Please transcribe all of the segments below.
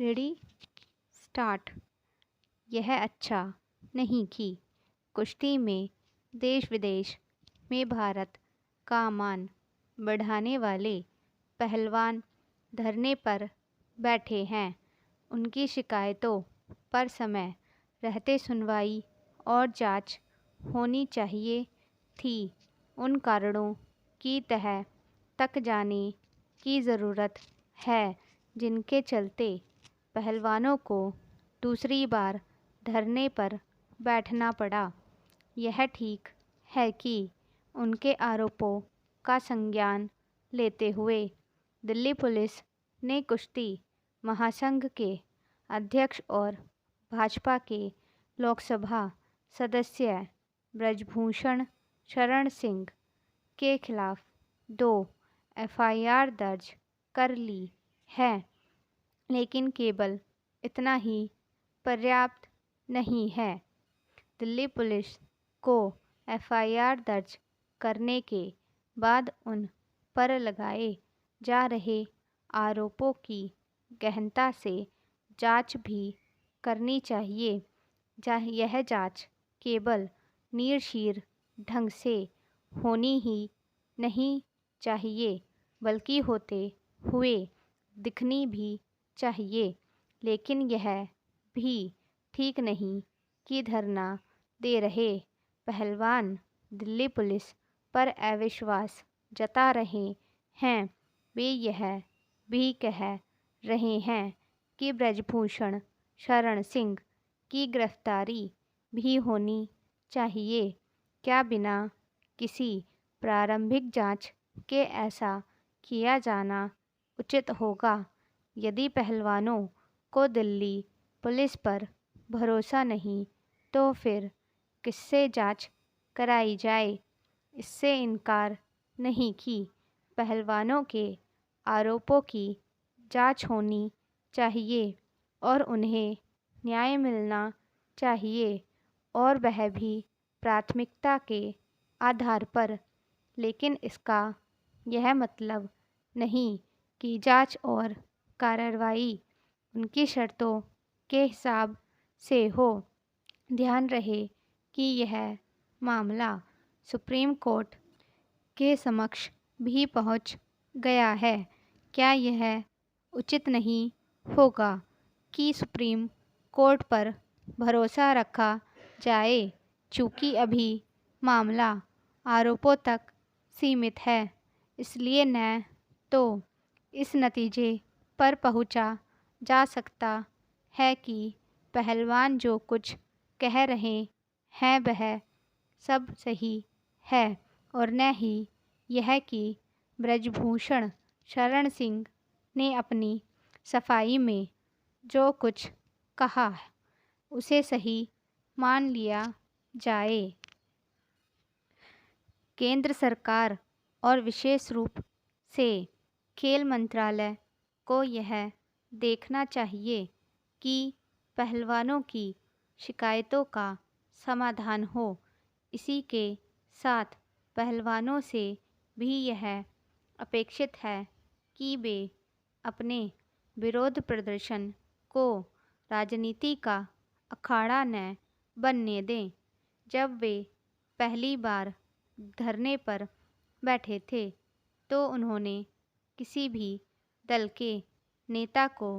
Ready start. यह अच्छा नहीं कि कुश्ती में देश विदेश में भारत का मान बढ़ाने वाले पहलवान धरने पर बैठे हैं। उनकी शिकायतों पर समय रहते सुनवाई और जांच होनी चाहिए थी। उन कारणों की तह तक जाने की ज़रूरत है जिनके चलते पहलवानों को दूसरी बार धरने पर बैठना पड़ा। यह ठीक है कि उनके आरोपों का संज्ञान लेते हुए दिल्ली पुलिस ने कुश्ती महासंघ के अध्यक्ष और भाजपा के लोकसभा सदस्य ब्रजभूषण शरण सिंह के खिलाफ 2 एफआईआर दर्ज कर ली है। लेकिन केवल इतना ही पर्याप्त नहीं है। दिल्ली पुलिस को एफआईआर दर्ज करने के बाद उन पर लगाए जा रहे आरोपों की गहनता से जांच भी करनी चाहिए। यह जांच केवल निर्शीर ढंग से होनी ही नहीं चाहिए बल्कि होते हुए दिखनी भी चाहिए। लेकिन यह भी ठीक नहीं कि धरना दे रहे पहलवान दिल्ली पुलिस पर अविश्वास जता रहे हैं। वे यह भी कह रहे हैं कि ब्रजभूषण शरण सिंह की गिरफ्तारी भी होनी चाहिए। क्या बिना किसी प्रारंभिक जांच के ऐसा किया जाना उचित होगा? यदि पहलवानों को दिल्ली पुलिस पर भरोसा नहीं तो फिर किससे जांच कराई जाए? इससे इनकार नहीं कि पहलवानों के आरोपों की जांच होनी चाहिए और उन्हें न्याय मिलना चाहिए और वह भी प्राथमिकता के आधार पर। लेकिन इसका यह मतलब नहीं कि जांच और कार्रवाई उनकी शर्तों के हिसाब से हो। ध्यान रहे कि यह मामला सुप्रीम कोर्ट के समक्ष भी पहुंच गया है। क्या यह उचित नहीं होगा कि सुप्रीम कोर्ट पर भरोसा रखा जाए? चूँकि अभी मामला आरोपों तक सीमित है, इसलिए न तो इस नतीजे पर पहुंचा जा सकता है कि पहलवान जो कुछ कह रहे हैं वह सब सही है और न ही यह कि ब्रजभूषण शरण सिंह ने अपनी सफाई में जो कुछ कहा उसे सही मान लिया जाए। केंद्र सरकार और विशेष रूप से खेल मंत्रालय को यह देखना चाहिए कि पहलवानों की शिकायतों का समाधान हो। इसी के साथ पहलवानों से भी यह अपेक्षित है कि वे अपने विरोध प्रदर्शन को राजनीति का अखाड़ा न बनने दें। जब वे पहली बार धरने पर बैठे थे तो उन्होंने किसी भी दल के नेता को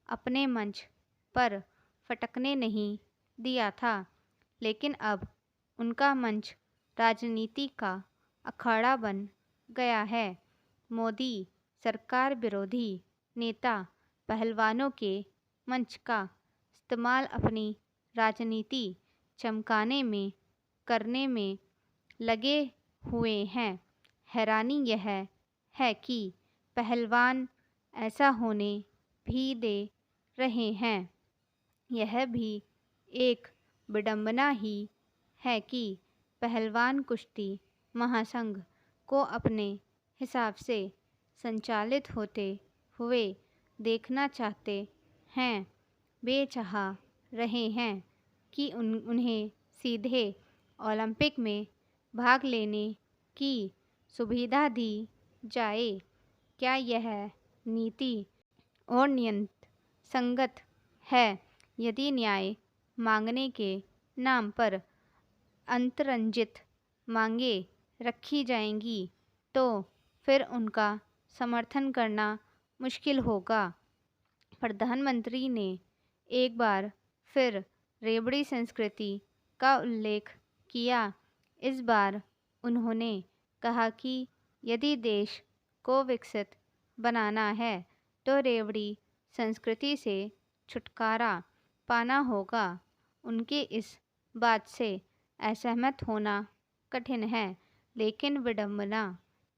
अपने मंच पर फटकने नहीं दिया था। लेकिन अब उनका मंच राजनीति का अखाड़ा बन गया है। मोदी सरकार विरोधी नेता पहलवानों के मंच का इस्तेमाल अपनी राजनीति चमकाने में करने में लगे हुए हैं। हैरानी यह है कि पहलवान ऐसा होने भी दे रहे हैं। यह भी एक विडंबना ही है कि पहलवान कुश्ती महासंघ को अपने हिसाब से संचालित होते हुए देखना चाहते हैं। वे चाह रहे हैं कि उन्हें सीधे ओलंपिक में भाग लेने की सुविधा दी जाए। क्या यह नीति और नियत संगत है। यदि न्याय मांगने के नाम पर अतिरंजित मांगें रखी जाएंगी तो फिर उनका समर्थन करना मुश्किल होगा। प्रधानमंत्री ने एक बार फिर रेवड़ी संस्कृति का उल्लेख किया। इस बार उन्होंने कहा कि यदि देश को विकसित बनाना है तो रेवड़ी संस्कृति से छुटकारा पाना होगा। उनकी इस बात से असहमत होना कठिन है, लेकिन विडंबना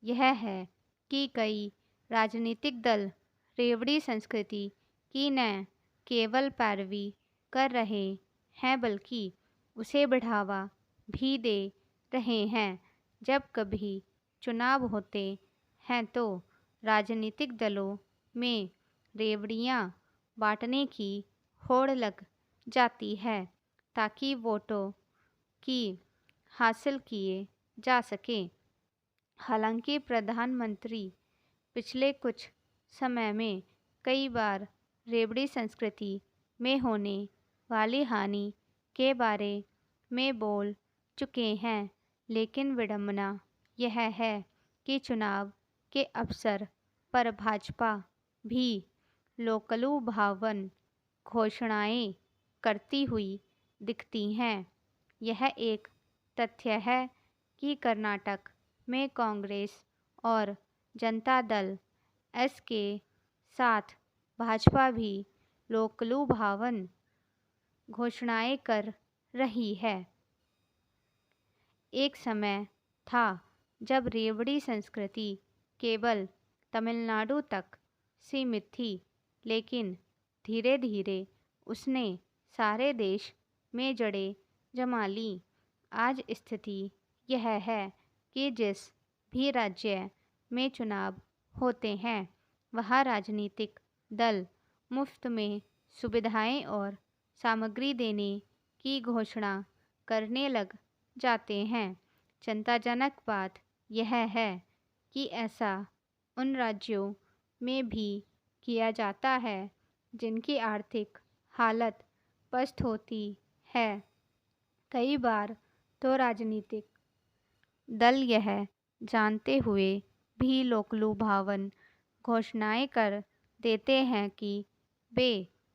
यह है कि कई राजनीतिक दल रेवड़ी संस्कृति की न केवल पैरवी कर रहे हैं बल्कि उसे बढ़ावा भी दे रहे हैं। जब कभी चुनाव होते हैं तो राजनीतिक दलों में रेवड़ियां बांटने की होड़ लग जाती है ताकि वोटों की हासिल किए जा सके। हालांकि प्रधानमंत्री पिछले कुछ समय में कई बार रेवड़ी संस्कृति में होने वाली हानि के बारे में बोल चुके हैं, लेकिन विडंबना यह है कि चुनाव के अवसर पर भाजपा भी लोकलुभावन घोषणाएं करती हुई दिखती हैं। यह एक तथ्य है कि कर्नाटक में कांग्रेस और जनता दल एस के साथ भाजपा भी लोकलुभावन घोषणाएं कर रही है। एक समय था जब रेवड़ी संस्कृति केवल तमिलनाडु तक सीमित थी, लेकिन धीरे धीरे उसने सारे देश में जड़ें जमा लीं। आज स्थिति यह है कि जिस भी राज्य में चुनाव होते हैं वहाँ राजनीतिक दल मुफ्त में सुविधाएं और सामग्री देने की घोषणा करने लग जाते हैं। चिंताजनक बात यह है कि ऐसा उन राज्यों में भी किया जाता है जिनकी आर्थिक हालत पस्त होती है। कई बार तो राजनीतिक दल यह जानते हुए भी लोकलुभावन घोषणाएं कर देते हैं कि वे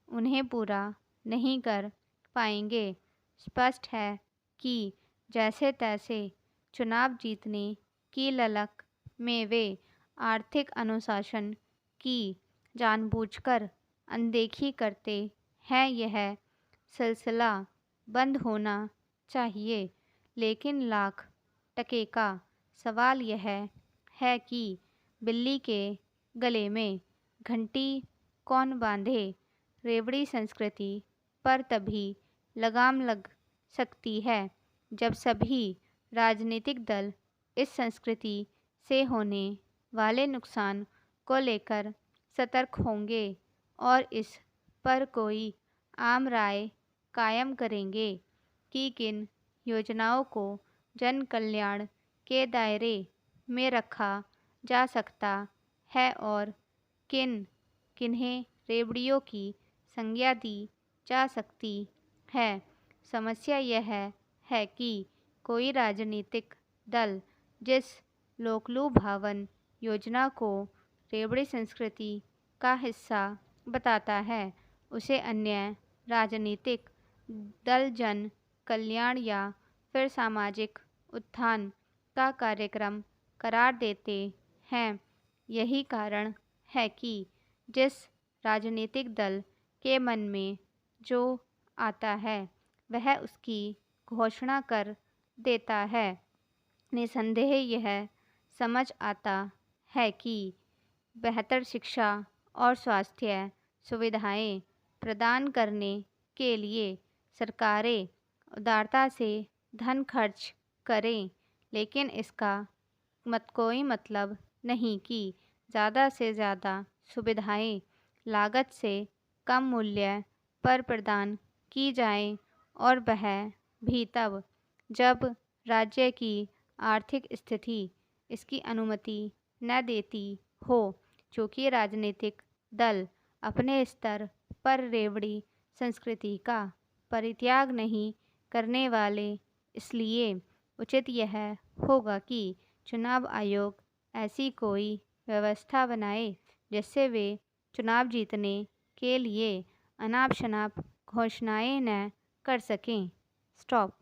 उन्हें पूरा नहीं कर पाएंगे। स्पष्ट है कि जैसे तैसे चुनाव जीतने की ललक में वे आर्थिक अनुशासन की जानबूझकर अनदेखी करते हैं। यह सिलसिला बंद होना चाहिए। लेकिन लाख टके का सवाल यह है कि बिल्ली के गले में घंटी कौन बांधे। रेवड़ी संस्कृति पर तभी लगाम लग सकती है जब सभी राजनीतिक दल इस संस्कृति से होने वाले नुकसान को लेकर सतर्क होंगे और इस पर कोई आम राय कायम करेंगे कि किन योजनाओं को जन कल्याण के दायरे में रखा जा सकता है और किन्हें रेवड़ियों की संज्ञा दी जा सकती है। समस्या यह है कि कोई राजनीतिक दल जिस लोकलुभावन योजना को रेवड़ी संस्कृति का हिस्सा बताता है उसे अन्य राजनीतिक दल जन कल्याण या फिर सामाजिक उत्थान का कार्यक्रम करार देते हैं। यही कारण है कि जिस राजनीतिक दल के मन में जो आता है वह उसकी घोषणा कर देता है। निसंदेह यह समझ आता है कि बेहतर शिक्षा और स्वास्थ्य सुविधाएं प्रदान करने के लिए सरकारें उदारता से धन खर्च करें, लेकिन इसका कोई मतलब नहीं कि ज़्यादा से ज़्यादा सुविधाएं लागत से कम मूल्य पर प्रदान की जाएं और वह भी तब जब राज्य की आर्थिक स्थिति इसकी अनुमति न देती हो। चूँकि राजनीतिक दल अपने स्तर पर रेवड़ी संस्कृति का परित्याग नहीं करने वाले। इसलिए उचित यह होगा कि चुनाव आयोग ऐसी कोई व्यवस्था बनाए जिससे वे चुनाव जीतने के लिए अनाप शनाप घोषणाएं न कर सकें। स्टॉप।